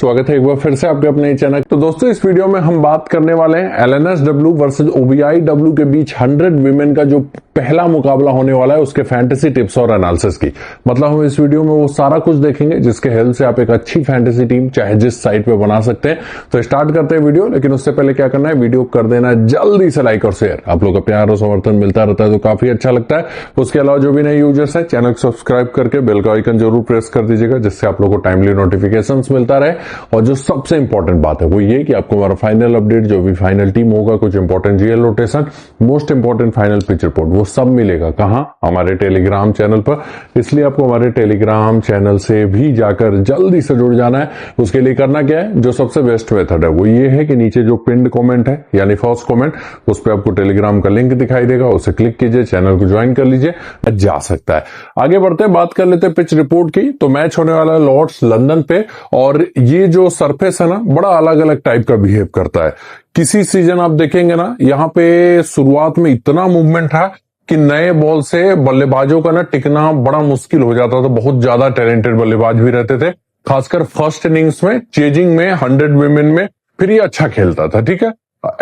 स्वागत है एक बार फिर से आपके अपने चैनल। तो दोस्तों इस वीडियो में हम बात करने वाले हैं एलएनएसडब्ल्यू वर्सेस ओबीआईडब्ल्यू के बीच 100 विमेन का जो पहला मुकाबला होने वाला है उसके फैंटेसी टिप्स और एनालिसिस की। मतलब हम इस वीडियो में वो सारा कुछ देखेंगे जिसके हेल्प से आप एक अच्छी फैंटेसी टीम चाहे जिस साइट पे बना सकते हैं। तो स्टार्ट करते हैं वीडियो, लेकिन उससे पहले क्या करना है, वीडियो कर देना जल्दी से लाइक और शेयर। आप लोग का प्यार और समर्थन मिलता रहता है तो काफी अच्छा लगता है। उसके अलावा जो भी नए यूजर्स है चैनल को सब्सक्राइब करके बेल का आइकन जरूर प्रेस कर दीजिएगा, जिससे आप लोग को टाइमली नोटिफिकेशन मिलता रहे। और जो सबसे इंपॉर्टेंट बात है वो ये कि आपको हमारा फाइनल अपडेट, जो भी फाइनल टीम होगा, कुछ important GL rotation, most important final pitch report, वो सब मिलेगा कहां, हमारे टेलीग्राम चैनल पर। इसलिए आपको हमारे टेलीग्राम चैनल से भी जाकर जल्दी से जुड़ जाना है। उसके लिए करना क्या है, जो सबसे बेस्ट मेथड है वो ये है कि नीचे जो पिंड कमेंट है यानी फर्स्ट कमेंट, उस पर आपको टेलीग्राम का लिंक दिखाई देगा, उसे क्लिक कीजिए, चैनल को ज्वाइन कर लीजिए, जा सकता है। आगे बढ़ते हैं, बात कर लेते हैं पिच रिपोर्ट की। तो मैच होने वाला है लॉर्ड्स लंदन पे, और ये जो सरफेस है ना बड़ा अलग अलग टाइप का बिहेव करता है। किसी सीजन आप देखेंगे ना, यहाँ पे शुरुआत में इतना मूवमेंट था कि नए बॉल से बल्लेबाजों का ना टिकना बड़ा मुश्किल हो जाता था। बहुत ज्यादा टैलेंटेड बल्लेबाज भी रहते थे, खासकर फर्स्ट इनिंग्स में, चेजिंग में, 100 विमेन में, फिर ये अच्छा खेलता था। ठीक है,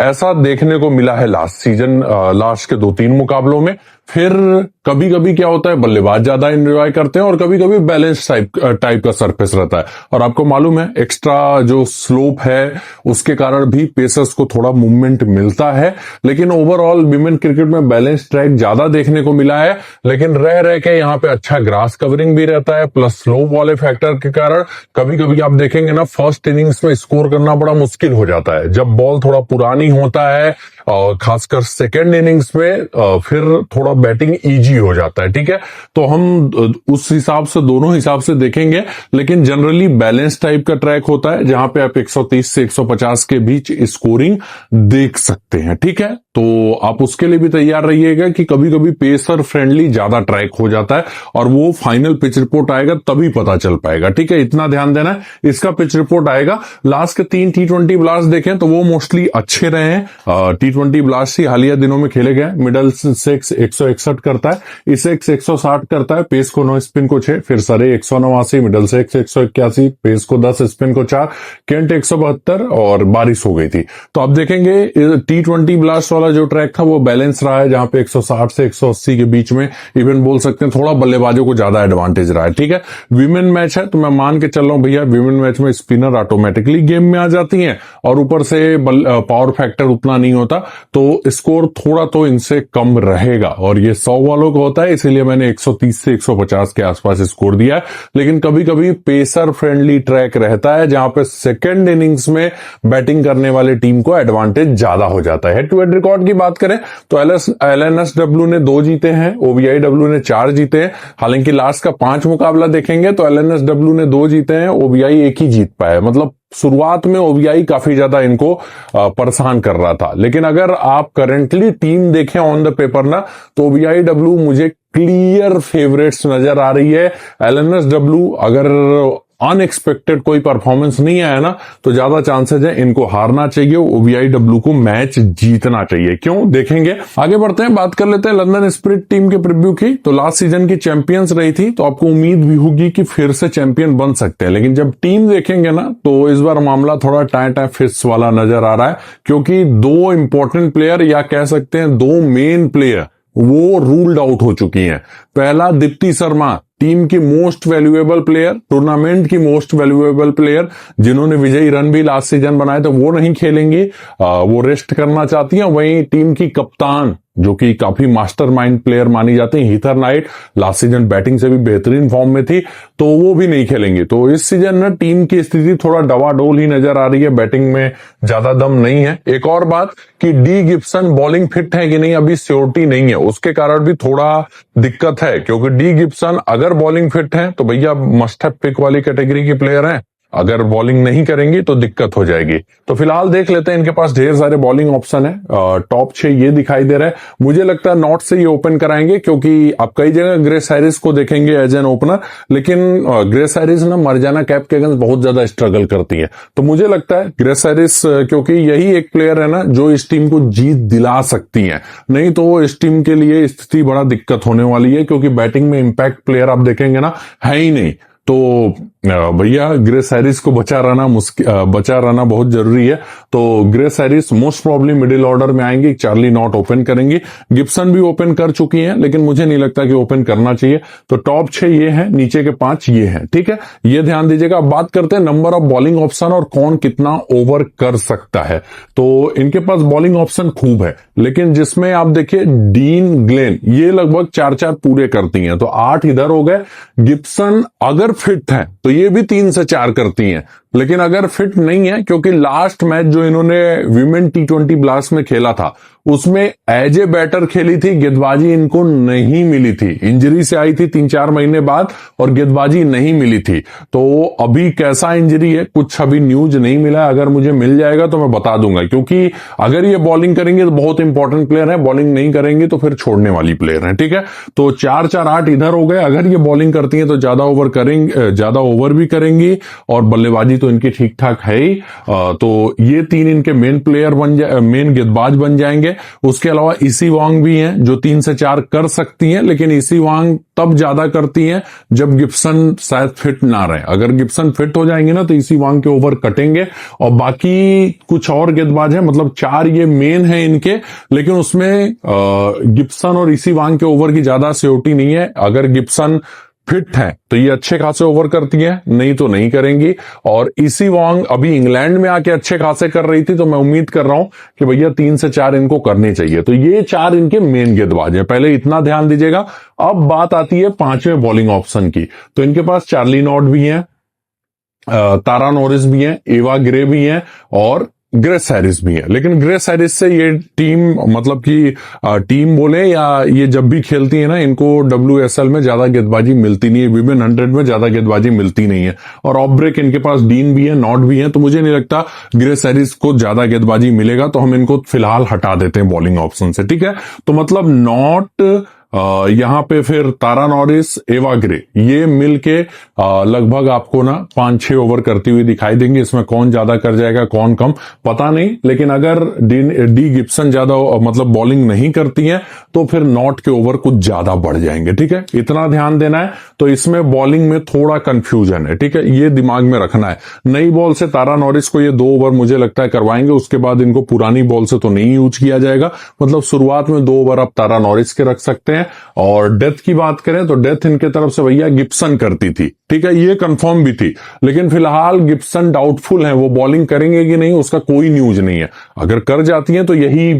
ऐसा देखने को मिला है लास्ट सीजन, लास्ट के 2-3 मुकाबलों में। फिर कभी कभी क्या होता है, बल्लेबाज ज्यादा एंजॉय करते हैं और कभी कभी बैलेंस टाइप का सरफेस रहता है। और आपको मालूम है एक्स्ट्रा जो स्लोप है उसके कारण भी पेसर्स को थोड़ा मूवमेंट मिलता है। लेकिन ओवरऑल विमेन क्रिकेट में बैलेंस ट्रैक ज्यादा देखने को मिला है। लेकिन रह रह के यहाँ पे अच्छा ग्रास कवरिंग भी रहता है, प्लस स्लोप वाले फैक्टर के कारण कभी कभी आप देखेंगे ना फर्स्ट इनिंग्स में स्कोर करना बड़ा मुश्किल हो जाता है। जब बॉल थोड़ा पुरानी होता है और खासकर सेकेंड इनिंग्स में फिर थोड़ा बैटिंग इजी हो जाता है। ठीक है, तो हम उस हिसाब से दोनों हिसाब से देखेंगे। लेकिन जनरली बैलेंस टाइप का ट्रैक होता है जहां पे आप 130 से 150 के बीच स्कोरिंग देख सकते हैं। ठीक है, तो आप उसके लिए भी तैयार रहिएगा कि कभी कभी पेसर फ्रेंडली ज्यादा ट्रैक हो जाता है और वो फाइनल पिच रिपोर्ट आएगा तभी पता चल पाएगा। ठीक है, इतना ध्यान देना है। इसका पिच रिपोर्ट आएगा। लास्ट के 3 T20 ब्लास्ट देखें तो वो मोस्टली अच्छे रहे हैं। T20 ब्लास्ट ही हालिया दिनों में खेले गए। मिडल 6 161 करता है, इस 160 करता है, पेस को 9, स्पिन को 6, फिर सरे 189, मिडल 6 181, पेस को 10, स्पिन को 4, केंट 172 और बारिश हो गई थी। तो आप देखेंगे T20 ब्लास्ट वाला जो ट्रैक था वो बैलेंस रहा है, जहां पे 160 से 180 के बीच में, इवन बोल सकते हैं थोड़ा बल्लेबाजों को ज्यादा एडवांटेज रहा है। ठीक है, विमेन मैच है तो मैं मान के चल रहा हूं भैया विमेन मैच में स्पिनर ऑटोमेटिकली गेम में आ जाती हैं और ऊपर से पावर फैक्टर उतना नहीं होता, तो स्कोर थोड़ा तो इनसे कम रहेगा। और ये 100 वालों का होता है, इसीलिए मैंने 130 से 150 के आसपास स्कोर दिया है। लेकिन कभी कभी पेसर फ्रेंडली ट्रैक रहता है जहां पे सेकेंड इनिंग्स में बैटिंग करने वाले टीम को एडवांटेज ज्यादा हो जाता है। हेड टू हेड रिकॉर्ड की बात करें तो एलएनएसडब्ल्यू ने 2 जीते हैं, ओबीआईडब्ल्यू ने 4 जीते हैं। हालांकि लास्ट का 5 मुकाबला देखेंगे तो एलएनएसडब्ल्यू ने 2 जीते हैं, ओबीआई 1 ही जीत पाया। मतलब शुरुआत में ओबीआई काफी ज्यादा इनको परेशान कर रहा था। लेकिन अगर आप करंटली टीम देखें ऑन द पेपर ना, तो ओबीआईडब्ल्यू मुझे क्लियर फेवरेट्स नजर आ रही है। एलएनएसडब्ल्यू अगर अनएक्सपेक्टेड कोई परफॉर्मेंस नहीं आया ना तो ज्यादा चांसेस है इनको हारना चाहिए, ओबीआईडब्ल्यू को मैच जीतना चाहिए। क्यों, देखेंगे। आगे बढ़ते हैं, बात कर लेते हैं लंदन स्पिरिट टीम के प्रीव्यू की। तो लास्ट सीजन की चैंपियंस रही थी तो आपको उम्मीद भी होगी कि फिर से चैंपियन बन सकते हैं। लेकिन जब टीम देखेंगे ना तो इस बार मामला थोड़ा टाई फिस्ट वाला नजर आ रहा है, क्योंकि 2 इंपॉर्टेंट प्लेयर या कह सकते हैं 2 मेन प्लेयर वो रूल्ड आउट हो चुकी हैं। पहला दीप्ति शर्मा, टीम की मोस्ट वैल्यूएबल प्लेयर, टूर्नामेंट की मोस्ट वैल्यूएबल प्लेयर, जिन्होंने विजयी रन भी लास्ट सीजन बनाए, तो वो नहीं खेलेंगी, वो रेस्ट करना चाहती हैं। वहीं टीम की कप्तान जो कि काफी मास्टरमाइंड प्लेयर मानी जाती है, Heather Knight, last season batting से भी बेहतरीन फॉर्म में थी, तो वो भी नहीं खेलेंगे। तो इस सीजन ना टीम की स्थिति थोड़ा डवाडोल ही नजर आ रही है, बैटिंग में ज्यादा दम नहीं है। एक और बात कि डी गिब्सन बॉलिंग फिट है कि नहीं अभी श्योरिटी नहीं है, उसके कारण भी थोड़ा दिक्कत है। क्योंकि डी गिब्सन अगर बॉलिंग फिट है तो भैया मस्ट हैव पिक वाली कैटेगरी के प्लेयर हैं, अगर बॉलिंग नहीं करेंगी तो दिक्कत हो जाएगी। तो फिलहाल देख लेते हैं, इनके पास ढेर सारे बॉलिंग ऑप्शन है। टॉप 6 ये दिखाई दे रहा है, मुझे लगता है नॉट से ये ओपन कराएंगे, क्योंकि आप कई जगह ग्रेस हैरिस को देखेंगे एज एन ओपनर, लेकिन ग्रेस हैरिस ना मरजाना कैप के अगेंस्ट बहुत ज्यादा स्ट्रगल करती है। तो मुझे लगता है ग्रेस हैरिस, क्योंकि यही एक प्लेयर है ना जो इस टीम को जीत दिला सकती है, नहीं तो इस टीम के लिए स्थिति बड़ा दिक्कत होने वाली है, क्योंकि बैटिंग में इंपैक्ट प्लेयर आप देखेंगे ना है ही नहीं। तो भैया ग्रेस हैरिस को बचा रहना बहुत जरूरी है। तो grace Harris most probably middle order में आएंगे, चार्ली नॉट ओपन करेंगी, गिब्सन भी ओपन कर चुकी हैं लेकिन मुझे नहीं लगता कि ओपन करना चाहिए। तो टॉप 6 ये हैं, नीचे के 5 ये हैं, ठीक है, ये ध्यान दीजिएगा। अब बात करते हैं नंबर ऑफ बॉलिंग ऑप्शन और कौन कितना ओवर कर सकता है। तो इनके पास बॉलिंग ऑप्शन खूब है, लेकिन जिसमें आप देखिए डीन, ग्लेन ये लगभग 4-4 पूरे करती हैं, तो 8 इधर हो गए। गिब्सन अगर फिट है तो ये भी 3 से 4 करती हैं, लेकिन अगर फिट नहीं है, क्योंकि लास्ट मैच जो इन्होंने विमेन T20 ब्लास्ट में खेला था उसमें एज ए बैटर खेली थी, गेंदबाजी इनको नहीं मिली थी, इंजरी से आई थी 3-4 महीने बाद और गेंदबाजी नहीं मिली थी। तो अभी कैसा इंजरी है कुछ अभी न्यूज नहीं मिला, अगर मुझे मिल जाएगा तो मैं बता दूंगा, क्योंकि अगर ये बॉलिंग करेंगे तो बहुत इंपॉर्टेंट प्लेयर है, बॉलिंग नहीं करेंगे तो फिर छोड़ने वाली प्लेयर है, ठीक है। तो 4-4-8 इधर हो गए। अगर ये बॉलिंग करती है तो ज्यादा ओवर भी करेंगी और बल्लेबाजी तो इनकी ठीक ठाक है ही। तो ये 3 इनके मेन गेंदबाज बन जाएंगे। उसके अलावा इसी वांग भी हैं जो 3 से 4 कर सकती हैं, लेकिन इसी वांग तब ज्यादा करती हैं जब गिब्सन शायद फिट ना रहे। अगर गिब्सन फिट हो जाएंगे ना तो इसी वांग के ओवर कटेंगे। और बाकी कुछ और गेंदबाज हैं, मतलब 4 ये मेन है इनके, लेकिन उसमें गिब्सन और इसी वांग के ओवर की ज्यादा सियोरिटी नहीं है। अगर गिब्सन फिट है तो ये अच्छे खासे ओवर करती है, नहीं तो नहीं करेंगी। और इसी वांग अभी इंग्लैंड में आके अच्छे खासे कर रही थी, तो मैं उम्मीद कर रहा हूं कि भैया 3 से 4 इनको करने चाहिए। तो ये 4 इनके मेन गेंदबाज हैं, पहले इतना ध्यान दीजिएगा। अब बात आती है 5वें बॉलिंग ऑप्शन की। तो इनके पास चार्ली नॉट भी है, तारा नॉरिस भी है, एवा ग्रे भी है और ग्रेस हैरिस भी है। लेकिन ग्रेस हैरिस से ये टीम, मतलब कि टीम बोले या ये जब भी खेलती है ना, इनको WSL में ज्यादा गेंदबाजी मिलती नहीं है, विमेन 100 में ज्यादा गेंदबाजी मिलती नहीं है। और ऑफ ब्रेक इनके पास डीन भी है, नॉट भी है, तो मुझे नहीं लगता ग्रेस हैरिस को ज्यादा गेंदबाजी मिलेगा, तो हम इनको फिलहाल हटा देते हैं बॉलिंग ऑप्शन से, ठीक है। तो मतलब नॉट, यहां पे फिर तारा नॉरिस, एवा ग्रे, ये मिलके लगभग आपको ना 5-6 ओवर करती हुई दिखाई देंगे। इसमें कौन ज्यादा कर जाएगा कौन कम पता नहीं, लेकिन अगर डी गिब्सन ज्यादा मतलब बॉलिंग नहीं करती है तो फिर नॉट के ओवर कुछ ज्यादा बढ़ जाएंगे, ठीक है, इतना ध्यान देना है। तो इसमें बॉलिंग में थोड़ा कंफ्यूजन है, ठीक है, ये दिमाग में रखना है। नई बॉल से तारा नॉरिस को ये 2 ओवर मुझे लगता है करवाएंगे, उसके बाद इनको पुरानी बॉल से तो नहीं यूज किया जाएगा। मतलब शुरुआत में 2 ओवर आप तारा नॉरिस के रख सकते हैं। और डेथ की बात करें तो डेथ इनके तरफ से भैया गिब्सन करती थी, ठीक है, ये कंफर्म भी थी, लेकिन फिलहाल गिब्सन डाउटफुल है, वो बॉलिंग करेंगे कि नहीं उसका कोई न्यूज नहीं है। अगर कर जाती हैं तो यही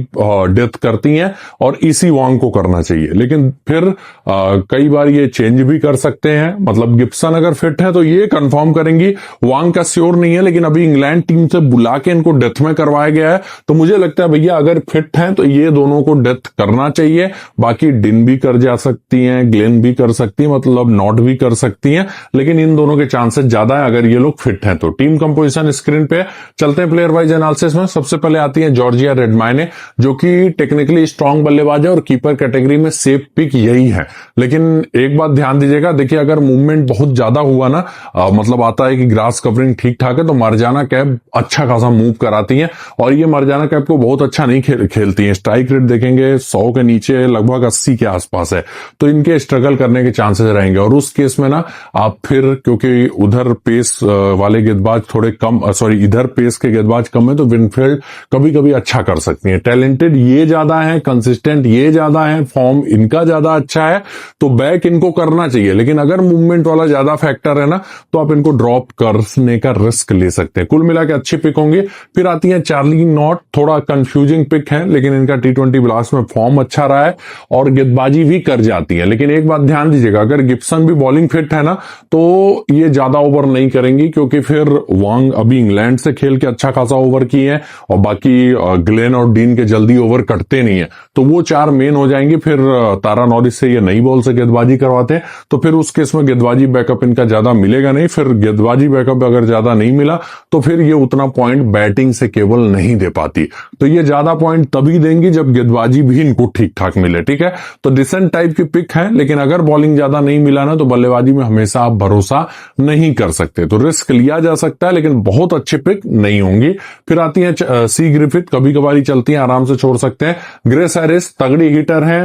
डेथ करती हैं और इसी वांग को करना चाहिए। लेकिन फिर कई बार ये चेंज भी कर सकते हैं, मतलब गिब्सन अगर फिट है तो ये कंफर्म करेंगी, वांग का श्योर नहीं है, लेकिन अभी इंग्लैंड टीम से बुला के इनको डेथ में करवाया गया है। तो मुझे लगता है भैया अगर फिट है तो ये दोनों को डेथ करना चाहिए। बाकी डिन भी कर जा सकती हैं, ग्लेन भी कर सकती है, मतलब नॉट भी कर सकती हैं, लेकिन इन दोनों के चांसेस ज्यादा है अगर ये लोग फिट हैं तो। टीम कंपोजिशन स्क्रीन पे चलते हैं प्लेयर वाइज एनालिसिस में। सबसे पहले आती है जॉर्जिया रेडमाइने, जो कि टेक्निकली स्ट्रांग बल्लेबाज है और कीपर कैटेगरी में सेफ पिक यही है। लेकिन एक बात ध्यान दीजिएगा, देखिए अगर मूवमेंट बहुत ज्यादा हुआ ना, मतलब आता है कि ग्रास कवरिंग ठीक ठाक है, तो मरजाना कैप अच्छा खासा मूव कराती है। और ये मरजाना कैप को बहुत अच्छा नहीं खेलती है। स्ट्राइक रेट देखेंगे 100 के नीचे, लगभग 80 के आसपास है, तो इनके स्ट्रगल करने के चांसेस रहेंगे। और उस केस में ना आप फिर, क्योंकि उधर पेस वाले गेंदबाज थोड़े कम, इधर पेस के गेंदबाज कम है, तो विनफील्ड कभी कभी अच्छा कर सकती है। टैलेंटेड ये ज्यादा है, कंसिस्टेंट ये ज्यादा है, फॉर्म इनका ज्यादा अच्छा है, तो बैक इनको करना चाहिए। लेकिन अगर मूवमेंट वाला ज्यादा फैक्टर है ना, तो आप इनको ड्रॉप करने का रिस्क ले सकते हैं। कुल मिला के अच्छी पिक होंगे। फिर आती है चार्ली नॉट, थोड़ा कंफ्यूजिंग पिक है, लेकिन इनका T20 ब्लास्ट में फॉर्म अच्छा रहा है और गेंदबाजी भी कर जाती है। लेकिन एक बात ध्यान दीजिएगा, अगर गिब्सन भी बॉलिंग फिट है ना, तो ये ज्यादा ओवर नहीं करेंगी, क्योंकि फिर वांग अभी इंग्लैंड से खेल के अच्छा खासा ओवर की है और बाकी ग्लेन और डीन के जल्दी ओवर कटते नहीं है, तो वो 4 मेन हो जाएंगे। फिर तारा नॉरिस से ये नई बॉल से गेंदबाजी करवाते हैं, तो फिर उस केस में गेंदबाजी बैकअप इनका ज्यादा मिलेगा नहीं। फिर गेंदबाजी बैकअप अगर ज्यादा नहीं मिला तो फिर ये उतना पॉइंट बैटिंग से केवल नहीं दे पाती। तो ये ज्यादा पॉइंट तभी देंगी जब गेंदबाजी भी इनको ठीक ठाक मिले, ठीक है। तो डिसेंट टाइप की पिक है, लेकिन अगर बॉलिंग ज्यादा नहीं मिला ना, तो बल्लेबाजी में हमेशा आप भरोसा नहीं कर सकते। तो रिस्क लिया जा सकता है, लेकिन बहुत अच्छी पिक नहीं होंगी। फिर आती है सी ग्रिफिथ, कभी कभार चलती है, आराम से छोड़ सकते हैं। ग्रेस हैरिस तगड़ी हिटर है,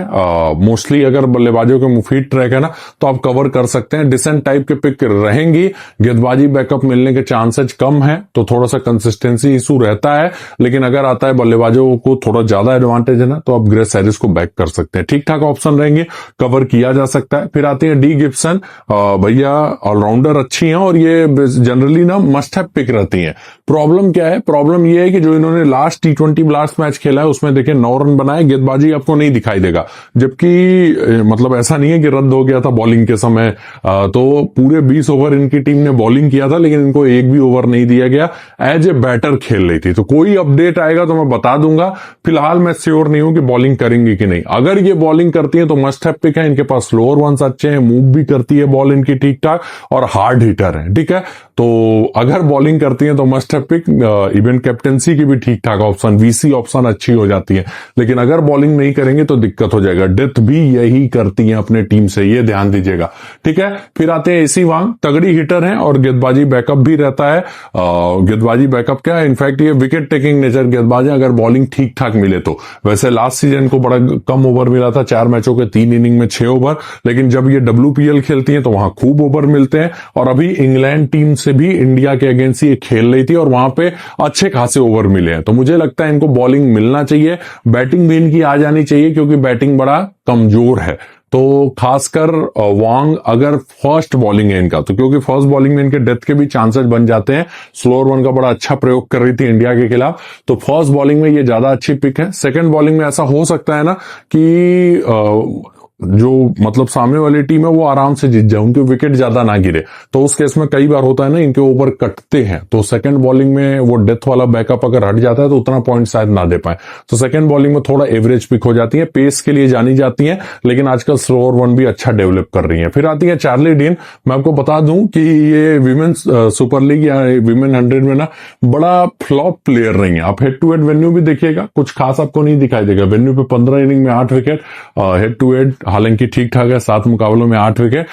मोस्टली अगर बल्लेबाजों के मुफीद ट्रैक है ना, तो आप कवर कवर कर सकते हैं। डिसेंट टाइप के पिक रहेंगी, गेंदबाजी बैकअप मिलने के चांसेस कम है, तो थोड़ा सा कंसिस्टेंसी इशू रहता है, लेकिन अगर आता है बल्लेबाजों को थोड़ा ज्यादा एडवांटेज है ना, तो आप ग्रेस हैरिस को बैक कर सकते हैं। ठीक ठाक ऑप्शन रहेंगे, कवर किया जा सकता है। फिर आती है डी गिब्सन, भैया ऑलराउंडर अच्छी हैं और ये जनरली ना मस्ट हैव पिक रहती हैं। प्रॉब्लम क्या है? प्रॉब्लम ये है कि जो इन्होंने लास्ट T20 ब्लास्ट मैच खेला है उसमें देखिए 9 रन बनाए, गेंदबाजी आपको नहीं दिखाई देगा, जबकि मतलब ऐसा नहीं है कि रद्द हो गया था बॉलिंग के समय, तो पूरे 20 ओवर इनकी टीम ने बॉलिंग किया था, लेकिन इनको एक भी ओवर नहीं दिया गया। एज ए बैटर खेल रही थी, तो कोई अपडेट आएगा तो मैं बता दूंगा। फिलहाल मैं श्योर नहीं हूं कि बॉलिंग करेंगी कि नहीं। अगर ये बॉलिंग करती है तो मस्ट हैव पिक है, इनके पास स्लोअर वंस अच्छे हैं, मूव भी करती है बॉल इनकी ठीक ठाक, और हार्ड हिटर है। ठीक है, तो अगर बॉलिंग करती है तो must have pick. Event captaincy की भी ठीक ठाक ऑप्शन, वीसी ऑप्शन अच्छी हो जाती है, लेकिन अगर बॉलिंग नहीं करेंगे तो दिक्कत हो जाएगा। डेथ भी यही करती है अपने टीम से, ये ध्यान दीजिएगा। ठीक है, फिर आते हैं एसी वांग, तगड़ी हिटर है और गेंदबाजी बैकअप भी रहता है। गेंदबाजी बैकअप क्या है, इनफैक्ट ये विकेट टेकिंग नेचर गेंदबाज है अगर बॉलिंग ठीक ठाक मिले तो। वैसे लास्ट सीजन को बड़ा कम ओवर मिला था, 4 मैचों के 3 इनिंग में 6 ओवर, लेकिन जब ये WPL खेलती है तो वहां खूब ओवर मिलते हैं। और अभी इंग्लैंड टीम से भी इंडिया के अगेंस्ट ये खेल रही थी और वहां पे अच्छे खासे ओवर मिले हैं, तो मुझे लगता है इनको बॉलिंग मिलना चाहिए। बैटिंग भी इनकी आ जानी चाहिए क्योंकि बैटिंग बड़ा कमजोर है। तो खासकर वांग अगर फर्स्ट बॉलिंग है इनका, तो क्योंकि फर्स्ट बॉलिंग में इनके डेथ के भी चांसेस बन जाते हैं, स्लोअर वन का बड़ा अच्छा प्रयोग कर रही थी इंडिया के खिलाफ, तो फर्स्ट बॉलिंग में ये ज्यादा अच्छी पिक है। सेकंड बॉलिंग में ऐसा हो सकता है ना कि जो मतलब सामने वाली टीम है वो आराम से जीत जाए, उनके विकेट ज्यादा ना गिरे, तो उस केस में कई बार होता है ना इनके ओवर कटते हैं, तो सेकंड बॉलिंग में वो डेथ वाला बैकअप अगर हट जाता है तो उतना पॉइंट शायद ना दे पाए, तो सेकंड बॉलिंग में थोड़ा एवरेज पिक हो जाती है। पेस के लिए जानी जाती है, लेकिन आजकल स्लोअर वन भी अच्छा डेवलप कर रही है। फिर आती है चार्ली डीन। मैं आपको बता दूं कि ये विमेन्स सुपर लीग या विमेन 100 में ना बड़ा फ्लॉप प्लेयर रही है। आप हेड टू हेड वेन्यू भी देखिएगा, कुछ खास आपको नहीं दिखाई देगा। वेन्यू पे 15 इनिंग में 8 विकेट, हेड टू हेड हालांकि ठीक ठाक है, 7 मुकाबलों में 8 विकेट।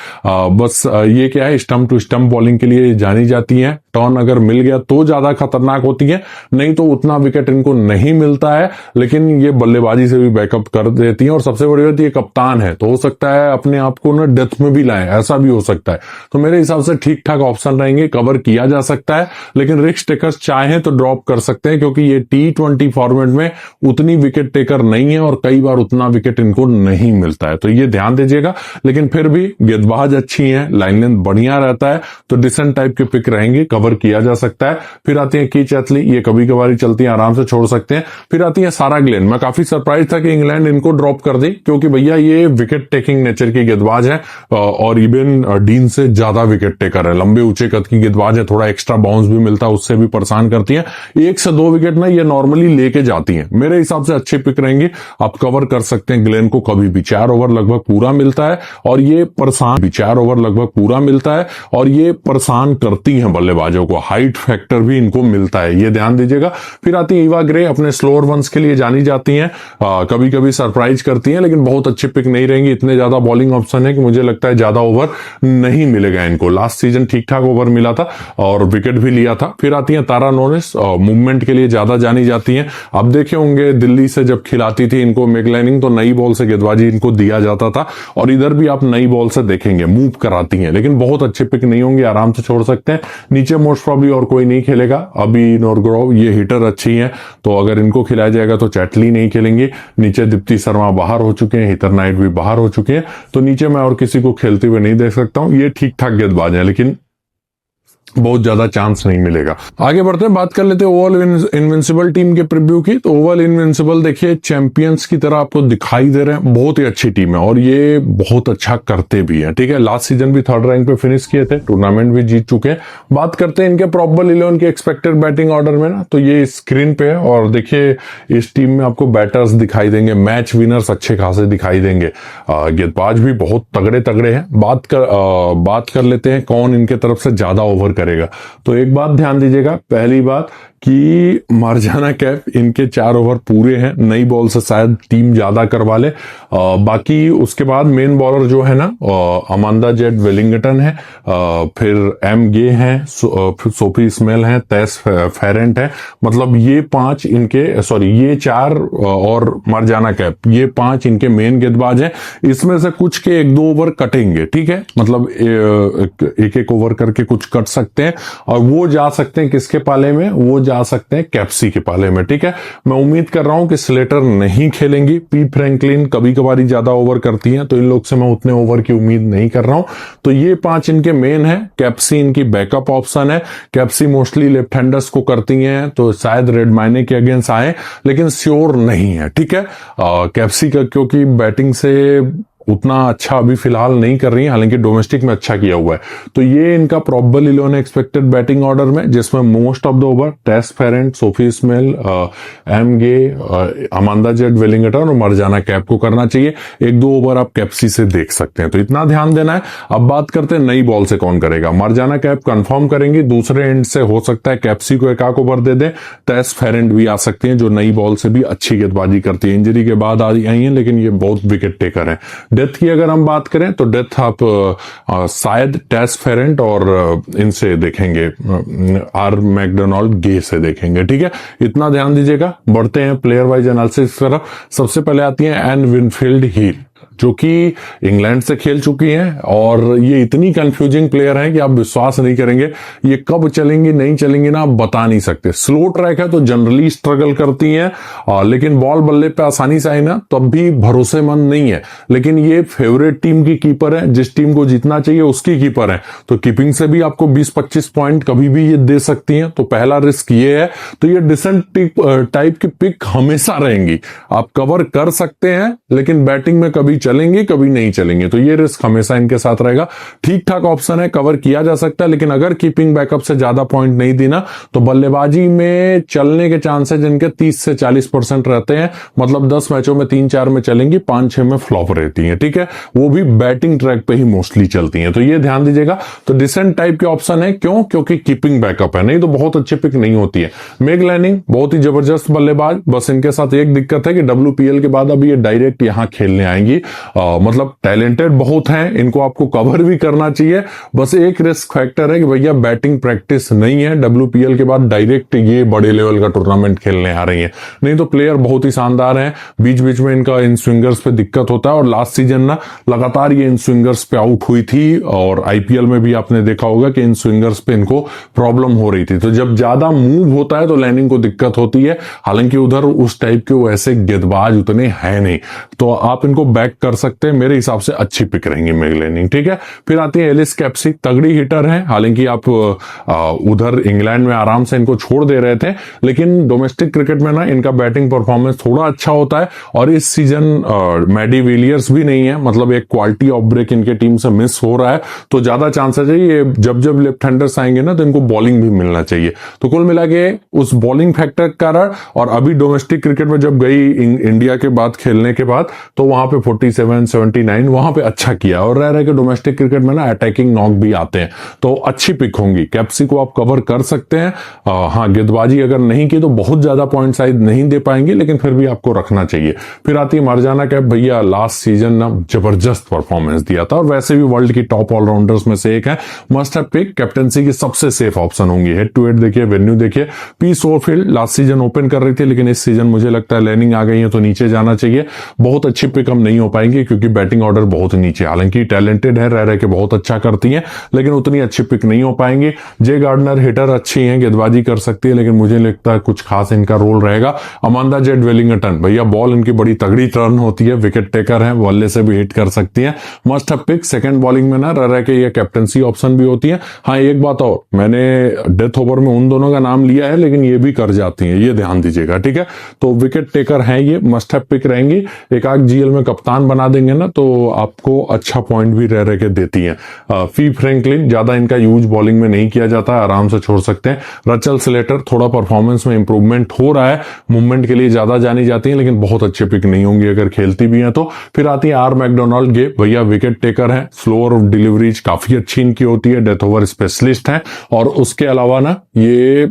बस ये क्या है, स्टंप टू स्टंप बॉलिंग के लिए जानी जाती है। टर्न अगर मिल गया तो ज्यादा खतरनाक होती है, नहीं तो उतना विकेट इनको नहीं मिलता है, लेकिन ये बल्लेबाजी से भी बैकअप कर देती है। और सबसे बड़ी बात, ये कप्तान है, तो हो सकता है अपने आप को ना डेथ में भी लाए, ऐसा भी हो सकता है। तो मेरे हिसाब से ठीक ठाक ऑप्शन रहेंगे, कवर किया जा सकता है, लेकिन रिस्क टेकर्स चाहें तो ड्रॉप कर सकते हैं, क्योंकि ये T20 फॉर्मेट में उतनी विकेट टेकर नहीं है और कई बार उतना विकेट इनको नहीं मिलता है, तो ये ध्यान दीजिएगा। लेकिन फिर भी गेंदबाज अच्छी है, लाइन लेंथ बढ़िया रहता है, तो डिसेंट टाइप के पिक रहेंगे, कवर किया जा सकता है। फिर आती है कीच एथली, ये कभी कभार चलती है, आराम से छोड़ सकते हैं। फिर आती है सारा ग्लेन। मैं काफी सरप्राइज था कि इंग्लैंड इनको ड्रॉप कर दी, क्योंकि भैया ये विकेट टेकिंग नेचर की गेंदबाज है और इवन डीन से ज्यादा विकेट टेकर है, लंबे ऊंचे कद की गेंदबाज है, थोड़ा एक्स्ट्रा बाउंस भी मिलता है, उससे भी परेशान करती है। 1 से 2 विकेट ना ये नॉर्मली लेके जाती है, मेरे हिसाब से अच्छी पिक रहेंगी, आप कवर कर सकते हैं ग्लेन को। कभी भी 4 ओवर लगभग पूरा मिलता है और ये परेशान भी 4 ओवर लगभग पूरा मिलता है और ये परेशान करती हैं बल्लेबाजों को, हाइट फैक्टर भी इनको मिलता है, ये ध्यान दीजिएगा। फिर आती है ईवा ग्रे, अपने स्लोअर वंस के लिए जानी जाती हैं, कभी कभी सरप्राइज करती हैं, लेकिन बहुत अच्छी पिक नहीं रहेंगी। इतने ज्यादा बॉलिंग ऑप्शन है कि मुझे लगता है ज्यादा ओवर नहीं मिलेगा इनको। लास्ट सीजन ठीक ठाक ओवर मिला था और विकेट भी लिया था। फिर आती है तारा नोनेस, मूवमेंट के लिए ज्यादा जानी जाती हैं। आप देखे होंगे दिल्ली से जब खिलाती थी इनको मैकलाइनिंग, तो नई बॉल से गेंदबाजी इनको दिया जाता था, और इधर भी आप नई बॉल से देखेंगे मूव कराती हैं, लेकिन बहुत अच्छे पिक नहीं होंगे, आराम से छोड़ सकते हैं। नीचे मोस्ट प्रॉब्ली और कोई नहीं खेलेगा। अभी नोरग्रोव, ये हिटर अच्छी हैं, तो अगर इनको खिलाया जाएगा तो चैटली नहीं खेलेंगे। नीचे दीप्ति शर्मा बाहर हो चुके हैं, हितर नाइट भी बाहर हो चुके हैं, तो नीचे मैं और किसी को खेलते हुए नहीं देख सकता हूं। ये ठीक ठाक गेंदबाज है, लेकिन बहुत ज्यादा चांस नहीं मिलेगा। आगे बढ़ते हैं, बात कर लेते हैं ओवल इनविंसिबल टीम के प्रीव्यू की। तो ओवल इनविंसिबल देखिए चैंपियंस की तरह आपको दिखाई दे रहे हैं, बहुत ही अच्छी टीम है और ये बहुत अच्छा करते भी हैं। ठीक है, लास्ट सीजन भी 3rd रैंक पे फिनिश किए थे, टूर्नामेंट भी जीत चुके हैं। बात करते हैं इनके प्रॉबेबल 11 के एक्सपेक्टेड बैटिंग ऑर्डर में ना, तो ये स्क्रीन पे है और देखिए इस टीम में आपको बैटर्स दिखाई देंगे, मैच विनर्स अच्छे खासे दिखाई देंगे, गेंदबाज भी बहुत तगड़े तगड़े हैं। बात कर लेते हैं कौन इनके तरफ से ज्यादा ओवर करेगा। तो एक बात ध्यान दीजिएगा, पहली बात कि मरजाना कैप इनके 4 ओवर पूरे हैं, नई बॉल से शायद टीम ज्यादा करवा ले। बाकी उसके बाद मेन बॉलर जो है ना अमांदा जेड वेलिंगटन है, फिर एम गे हैं, फिर सोफी इस्माइल हैं, टेस फेरेंट है। मतलब ये 5 इनके ये 4 और मरजाना कैप, ये 5 इनके मेन गेंदबाज हैं। इसमें से कुछ के 1-2 ओवर कटेंगे, ठीक है, मतलब एक एक ओवर करके कुछ कट सकते हैं और वो जा सकते हैं किसके पाले में, वो जा सकते हैं कैप्सी के पाले में, ठीक है। मैं उम्मीद कर रहा हूं कि स्लेटर नहीं खेलेंगी, पी फ्रैंकलिन कभी कभार ज्यादा ओवर करती हैं, तो इन लोग से मैं उतने ओवर की उम्मीद नहीं कर रहा हूं। तो ये 5 इनके मेन है, कैप्सी इनकी बैकअप ऑप्शन है। कैप्सी मोस्टली लेफ्ट हैंडर्स को करती हैं, तो शायद रेड मायने के अगेंस्ट आए, लेकिन श्योर नहीं है, ठीक है। कैप्सी का क्योंकि बैटिंग से उतना अच्छा अभी फिलहाल नहीं कर रही है, हालांकि डोमेस्टिक में अच्छा किया हुआ है। तो ये इनका प्रॉबेबल 11 एक्सपेक्टेड बैटिंग ऑर्डर में, जिसमें most of the overseas फेरेंट, Sophie Ismail, Meg, Amanda Jade Wellington और मरजाना कैप को करना चाहिए। 1-2 ओवर आप कैप्सी से देख सकते हैं, तो इतना ध्यान देना है। अब बात करते हैं नई बॉल से कौन करेगा। मरजाना कैप कंफर्म करेंगे, दूसरे एंड से हो सकता है कैप्सी को 1 ओवर दे दे, टेस फेरेंट भी आ सकती हैं जो नई बॉल से भी अच्छी गेंदबाजी करती है, इंजरी के बाद आई है, लेकिन ये बहुत विकेट टेकर है। डेथ की अगर हम बात करें तो डेथ आप शायद टेस फेरेंट और इनसे देखेंगे, आर मैकडोनाल्ड गे से देखेंगे, ठीक है। इतना ध्यान दीजिएगा। बढ़ते हैं प्लेयर वाइज एनालिसिस की तरफ। सबसे पहले आती है एन विनफील्ड हील, जो कि इंग्लैंड से खेल चुकी हैं और ये इतनी कंफ्यूजिंग प्लेयर है कि आप विश्वास नहीं करेंगे, ये कब चलेंगी नहीं चलेंगी ना आप बता नहीं सकते। स्लो ट्रैक है तो जनरली स्ट्रगल करती हैं, लेकिन बॉल बल्ले पे आसानी से आई ना तब भी भरोसेमंद नहीं है। लेकिन ये फेवरेट टीम की कीपर है, जिस टीम को जीतना चाहिए उसकी कीपर है, तो कीपिंग से भी आपको 20-25 पॉइंट कभी भी ये दे सकती हैं। तो पहला रिस्क ये है। तो ये डिसेंट टाइप की पिक हमेशा रहेंगी, आप कवर कर सकते हैं, लेकिन बैटिंग में कभी चलेंगे कभी नहीं चलेंगे, तो ये रिस्क हमेशा इनके साथ रहेगा। ठीक ठाक ऑप्शन है, कवर किया जा सकता है, लेकिन अगर कीपिंग बैकअप से ज्यादा पॉइंट नहीं देना तो बल्लेबाजी में चलने के चांसेस इनके 30 से 40% रहते हैं। मतलब 10 मैचों में 3-4 में चलेंगी, 5-6 में फ्लॉप रहती हैं, ठीक है। वो भी बैटिंग ट्रैक पे ही मोस्टली चलती हैं, तो ये ध्यान दीजिएगा। तो डिसेंट टाइप के ऑप्शन है, क्यों? क्योंकि कीपिंग बैकअप है, नहीं तो बहुत अच्छी पिक नहीं होती है। मेग लैनिंग बहुत ही जबरदस्त बल्लेबाज, बस इनके साथ एक दिक्कत है कि WPL के बाद अब ये डायरेक्ट यहां खेलने आएंगी। मतलब टैलेंटेड बहुत हैं, इनको आपको कवर भी करना चाहिए। बस एक रिस्क फैक्टर है कि भैया बैटिंग प्रैक्टिस नहीं है, WPL के बाद डायरेक्ट ये बड़े लेवल का टूर्नामेंट खेलने आ रही है। नहीं तो प्लेयर बहुत ही शानदार हैं, बीच बीच में इनका इन स्विंगर्स पे दिक्कत होता है, और लास्ट सीजन ना लगातार ये इन स्विंगर्स पे आउट हुई थी, और IPL में भी आपने देखा होगा कि इन स्विंगर्स पे इनको प्रॉब्लम हो रही थी। तो जब ज्यादा मूव होता है तो लैनिंग को दिक्कत होती है, हालांकि उधर उस टाइप के वैसे गेंदबाज उतने हैं नहीं, तो आप इनको बैक कर सकते हैं। मेरे हिसाब से अच्छी पिक रहेंगी मेग लैनिंग, ठीक है। फिर आती है एलिस कैप्सी, तगड़ी हिटर है, हालांकि आप उधर इंग्लैंड में आराम से इनको छोड़ दे रहे थे, लेकिन डोमेस्टिक क्रिकेट में ना इनका बैटिंग परफॉर्मेंस थोड़ा अच्छा होता है। और इस सीजन मैडी विलियर्स भी नहीं है, मतलब एक क्वालिटी ऑफ ब्रेक इनके टीम से मिस हो रहा है, तो ज्यादा चांसेस है ये जब जब लेफ्ट हैंडर्स आएंगे ना तो इनको बॉलिंग भी मिलना चाहिए। तो कुल मिला के उस बॉलिंग फैक्टर के कारण, और अभी डोमेस्टिक क्रिकेट में जब गई इंडिया के बाद खेलने के बाद, तो वहां पे 47-79 वहां पे अच्छा किया, और रह के डोमेस्टिक क्रिकेट में ना अटैकिंग नॉक भी आते हैं, तो अच्छी पिक होंगी। कैप्सी को आप कवर कर सकते हैं। हाँ, गेंदबाजी अगर नहीं की तो बहुत ज्यादा पॉइंट शायद नहीं दे पाएंगे, लेकिन फिर भी आपको रखना चाहिए। फिर आती है मरजाना कैप, भैया लास्ट सीजन ना जबरदस्त परफॉर्मेंस दिया था, और वैसे भी वर्ल्ड की टॉप ऑलराउंडर्स में से एक है, मस्ट हैव पिक, कैप्टनसी की सबसे सेफ ऑप्शन होंगी। हेड टू हेड देखिए, वेन्यू देखिए, पी सोरफील्ड लास्ट सीजन ओपन कर रही थी, लेकिन इस सीजन मुझे लगता है लैनिंग आ गई है तो नीचे जाना चाहिए। बहुत अच्छी पिक हम नहीं हो पाएंगे क्योंकि बैटिंग ऑर्डर बहुत नीचे, हालांकि टैलेंटेड है, रह के बहुत अच्छा करती हैं, लेकिन उतनी अच्छी पिक नहीं हो पाएंगे। जे गार्डनर हिटर अच्छी हैं, गेंदबाजी कर सकती है, लेकिन मुझे लगता है कुछ खास इनका रोल रहेगा। अमांदा जेड वेलिंगटन, भैया बॉल इनकी बड़ी तगड़ी टर्न होती है, विकेट टेकर है, बल्ले से भी हिट कर सकती है, must have pick. Second bowling में ना रह के ये कैप्टनसी ऑप्शन भी होती है। हाँ, एक बात और, मैंने डेथ ओवर में उन दोनों का नाम लिया है, लेकिन ये भी कर जाती हैं, ये ध्यान दीजिएगा, ठीक है। तो विकेट टेकर है ये, मस्ट हैव पिक रहेंगी। एक आग GL में कप्तान कप्तान बना देंगे ना तो आपको अच्छा पॉइंट भी रह रह के देती हैं। फी फ्रैंकलिन ज्यादा इनका यूज बॉलिंग में नहीं किया जाता, आराम से छोड़ सकते हैं। रचल स्लेटर थोड़ा परफॉर्मेंस में इंप्रूवमेंट हो रहा है, मूवमेंट के लिए ज्यादा जानी जाती है, लेकिन बहुत अच्छे पिक नहीं होंगी अगर खेलती भी हैं तो। फिर आती है आर मैकडोनाल्ड गे, भैया विकेट टेकर है, स्लोअर डिलीवरीज काफी अच्छी इनकी होती है, डेथ ओवर स्पेशलिस्ट है, और उसके अलावा ना ये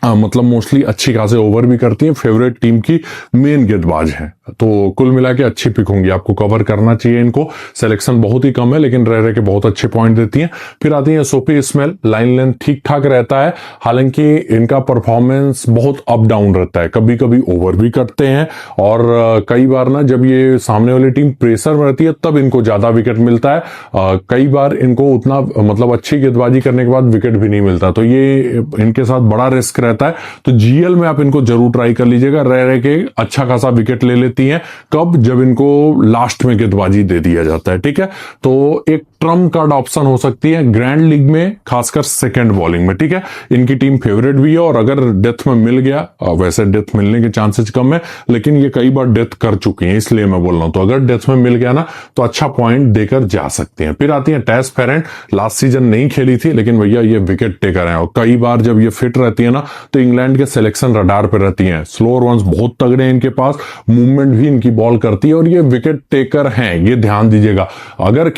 मतलब मोस्टली अच्छी खासे ओवर भी करती है, फेवरेट टीम की मेन गेंदबाज है। तो कुल मिला के अच्छी पिक होंगी, आपको कवर करना चाहिए इनको। सिलेक्शन बहुत ही कम है लेकिन रह रह के बहुत अच्छे पॉइंट देती हैं। फिर आती है सोफी इस्माइल, लाइन लेंथ ठीक ठाक रहता है, हालांकि इनका परफॉर्मेंस बहुत अप डाउन रहता है, कभी कभी ओवर भी करते हैं, और कई बार ना जब ये सामने वाली टीम प्रेशर में रहती है तब इनको ज्यादा विकेट मिलता है। कई बार इनको उतना मतलब अच्छी गेंदबाजी करने के बाद विकेट भी नहीं मिलता, तो ये इनके साथ बड़ा रिस्क रहता है। तो जीएल में आप इनको जरूर ट्राई कर लीजिएगा, रह रह के अच्छा खासा विकेट ले लेती हैं। कब? जब इनको लास्ट में गेंदबाजी दे दिया जाता है, ठीक है। तो एक ट्रम्प कार्ड ऑप्शन हो सकती है ग्रैंड लीग में, खासकर सेकंड बॉलिंग में, ठीक है। इनकी टीम फेवरेट भी है, और अगर डेथ में मिल गया, वैसे डेथ मिलने के चांसेस कम है लेकिन ये कई बार डेथ कर चुकी हैं, इसलिए मैं बोल रहा हूं। तो अगर डेथ में मिल गया ना तो अच्छा पॉइंट देकर जा सकते हैं। फिर आती है टेस फेरेंट, लास्ट सीजन नहीं खेली थी लेकिन भैया ये विकेट टेकर है, और कई बार जब ये फिट रहती है ना तो इंग्लैंड के सिलेक्शन रडार पर रहती हैं। स्लोअर वंस बहुत तगड़े हैं इनके पास, मूवमेंट भी इनकी बॉल करती है, और ये विकेट टेकर हैं, ये ध्यान दीजिएगा। अगर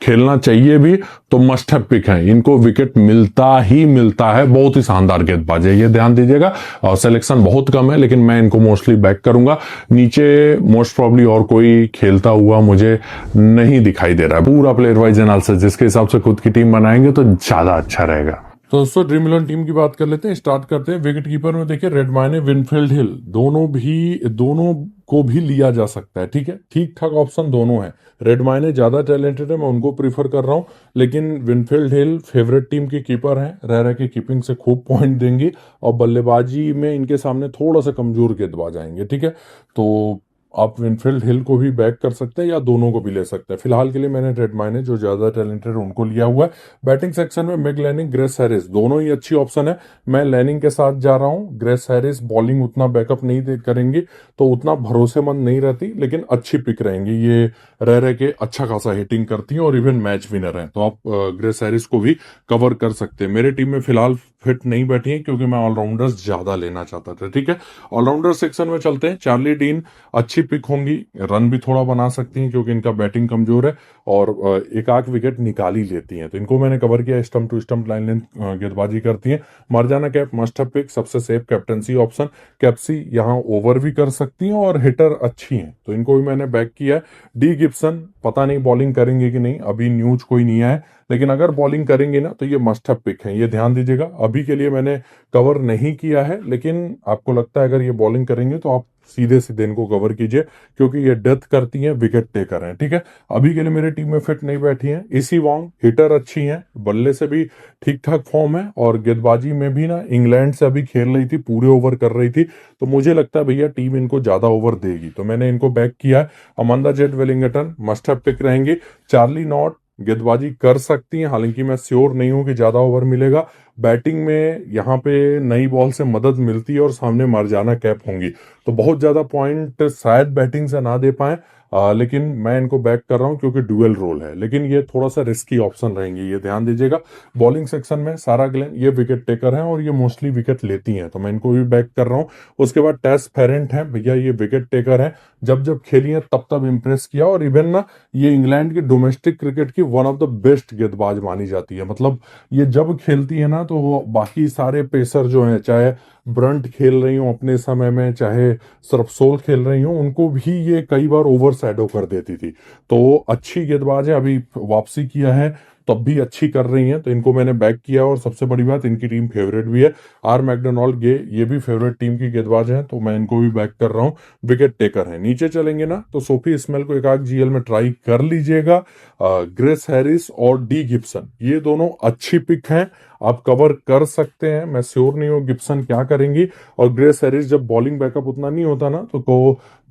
खेलना चाहिए भी तो मस्ट हैव पिक है, इनको विकेट मिलता ही मिलता है, बहुत ही शानदार गेंदबाज है, ये ध्यान दीजिएगा। और सिलेक्शन बहुत कम है लेकिन मैं इनको मोस्टली बैक करूंगा। नीचे मोस्ट प्रॉब्ली और कोई खेलता हुआ मुझे नहीं दिखाई दे रहा है। पूरा प्लेयर वाइज एनालिसिस जिसके हिसाब से खुद की टीम बनाएंगे तो ज्यादा अच्छा रहेगा। तो दोस्तों ड्रीम 11 टीम की बात कर लेते हैं, स्टार्ट करते हैं। विकेट कीपर में देखिए रेडमाइने, विनफील्ड हिल, दोनों को भी लिया जा सकता है, ठीक है। ठीक ठाक ऑप्शन दोनों है। रेडमाइने ज्यादा टैलेंटेड है, मैं उनको प्रीफर कर रहा हूं, लेकिन विनफील्ड हिल फेवरेट टीम की कीपर है, रह रह के कीपिंग से खूब पॉइंट देंगी, और बल्लेबाजी में इनके सामने थोड़ा सा कमजोर गेंदबाज आएंगे, ठीक है। तो आप विनफील्ड हिल को भी बैक कर सकते हैं या दोनों को भी ले सकते हैं। फिलहाल के लिए मैंने रेडमाइने जो ज्यादा टैलेंटेड है उनको लिया हुआ है। बैटिंग सेक्शन में मिग लैनिंग, ग्रेस हैरिस, दोनों ही अच्छी ऑप्शन है। मैं लैनिंग के साथ जा रहा हूं। ग्रेस हैरिस बॉलिंग उतना बैकअप नहीं करेंगी तो उतना भरोसेमंद नहीं रहती, लेकिन अच्छी पिक रहेंगी। ये रह रह के अच्छा खासा हिटिंग करती हैं और इवन मैच विनर है, तो आप ग्रेस हैरिस को भी कवर कर सकते हैं। मेरे टीम में फिलहाल फिट नहीं बैठी है क्योंकि मैं ऑलराउंडर्स ज्यादा लेना चाहता था, ठीक है। ऑलराउंडर सेक्शन में चलते हैं। चार्ली डीन अच्छी पिक होंगी, रन भी थोड़ा बना सकती हैं क्योंकि इनका बैटिंग कमजोर है, और एक आध विकेट निकाल ही लेती हैं, तो इनको मैंने कवर किया। Stump to stump line length गेंदबाजी करती हैं। Marizanne Kapp must have pick, सबसे सेफ कैप्टनसी ऑप्शन। कैप्सी यहाँ ओवर भी कर सकती हैं और हिटर अच्छी हैं, तो इनको भी मैंने बैक किया है। डी गिब्सन पता नहीं बॉलिंग करेंगे कि नहीं, अभी न्यूज कोई नहीं आया है, लेकिन अगर बॉलिंग करेंगे ना तो ये मस्ट हैव पिक है, ये ध्यान दीजिएगा। अभी के लिए मैंने कवर नहीं किया है, लेकिन आपको लगता है अगर ये बॉलिंग करेंगे तो आप सीधे सीधे इनको कवर कीजिए, क्योंकि ये डेथ करती हैं, विकेट टेकर हैं, ठीक है। अभी के लिए मेरी टीम में फिट नहीं बैठी हैं। इसी वॉन्ग हिटर अच्छी हैं, बल्ले से भी ठीक ठाक फॉर्म है, और गेंदबाजी में भी ना इंग्लैंड से अभी खेल रही थी, पूरे ओवर कर रही थी, तो मुझे लगता है भैया टीम इनको ज्यादा ओवर देगी, तो मैंने इनको बैक किया है। Amanda Jade Wellington must have pick रहेंगी। चार्ली नॉट गेंदबाजी कर सकती हैं, हालांकि मैं श्योर नहीं हूं कि ज्यादा ओवर मिलेगा। बैटिंग में यहाँ पे नई बॉल से मदद मिलती है और सामने मरजाना कैप होंगी, तो बहुत ज्यादा पॉइंट शायद बैटिंग से ना दे पाए, लेकिन मैं इनको बैक कर रहा हूं क्योंकि डुअल रोल है, लेकिन ये थोड़ा सा रिस्की ऑप्शन रहेंगे, ये ध्यान दीजिएगा। बॉलिंग सेक्शन में सारा ग्लेन, ये विकेट टेकर हैं और ये मोस्टली विकेट लेती हैं, तो मैं इनको भी बैक कर रहा हूं। उसके बाद टेस फेरेंट है, भैया ये विकेट टेकर है, जब जब खेली है तब तब इंप्रेस किया, और इवन ना ये इंग्लैंड की डोमेस्टिक क्रिकेट की वन ऑफ द बेस्ट गेंदबाज मानी जाती है। मतलब ये जब खेलती है ना तो वो बाकी सारे पेसर जो हैं, चाहे ब्रंट खेल रही हूँ अपने समय में, चाहे सरफसोल खेल रही हूँ, उनको भी ये कई बार ओवर शैडो कर देती थी, तो अच्छी गेंदबाज है। अभी वापसी किया है तब भी अच्छी कर रही हैं, तो इनको मैंने बैक किया, और सबसे बड़ी बात इनकी टीम फेवरेट भी है। आर मैकडोनाल्ड गे, ये भी फेवरेट टीम की गेंदबाज हैं, तो मैं इनको भी बैक कर रहा हूँ, विकेट टेकर है। नीचे चलेंगे ना तो सोफी इस्माइल को एक आध जीएल में ट्राई कर लीजिएगा। ग्रेस हैरिस और डी गिब्सन, ये दोनों अच्छी पिक हैं, आप कवर कर सकते हैं। मैं श्योर नहीं हूँ गिब्सन क्या करेंगी। और ग्रेस हैरिस जब बॉलिंग बैकअप उतना नहीं होता ना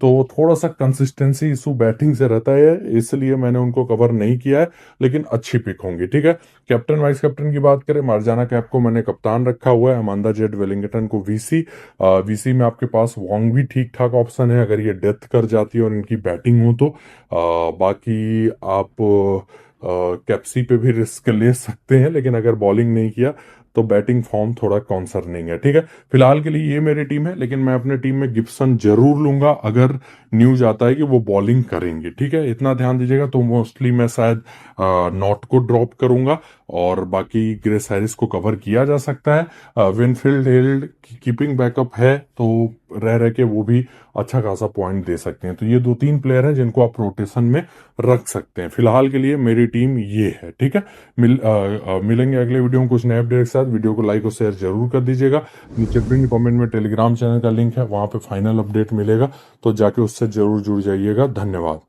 तो थोड़ा सा कंसिस्टेंसी इशू बैटिंग से रहता है, इसलिए मैंने उनको कवर नहीं किया है, लेकिन अच्छी पिक होंगी। ठीक है, कैप्टन वाइस कैप्टन की बात करें, मार्जाना कैप को मैंने कप्तान रखा हुआ है, अमांदा जेड वेलिंगटन को वीसी। वीसी में आपके पास वॉन्ग भी ठीक ठाक ऑप्शन है अगर ये डेथ कर जाती है और इनकी बैटिंग हो तो। बाकी आप कैप्सी पे भी रिस्क ले सकते हैं, लेकिन अगर बॉलिंग नहीं किया तो बैटिंग फॉर्म थोड़ा कॉन्सर्निंग है। ठीक है, फिलहाल के लिए ये मेरी टीम है, लेकिन मैं अपने टीम में गिब्सन जरूर लूंगा अगर न्यूज आता है कि वो बॉलिंग करेंगे। ठीक है, इतना ध्यान दीजिएगा। तो मोस्टली मैं शायद नॉट को ड्रॉप करूंगा और बाकी ग्रेस हैरिस को कवर किया जा सकता है। विनफील्ड हिल्ड कीपिंग बैकअप है तो रह के वो भी अच्छा खासा पॉइंट दे सकते हैं। तो ये 2-3 प्लेयर हैं जिनको आप रोटेशन में रख सकते हैं। फिलहाल के लिए मेरी टीम ये है। ठीक है, मिलेंगे अगले वीडियो में कुछ नए अपडेट के साथ। वीडियो को लाइक और शेयर जरूर कर दीजिएगा। नीचे पिन कमेंट में टेलीग्राम चैनल का लिंक है, वहां पे फाइनल अपडेट मिलेगा, तो जाके उससे जरूर जुड़ जाइएगा। धन्यवाद।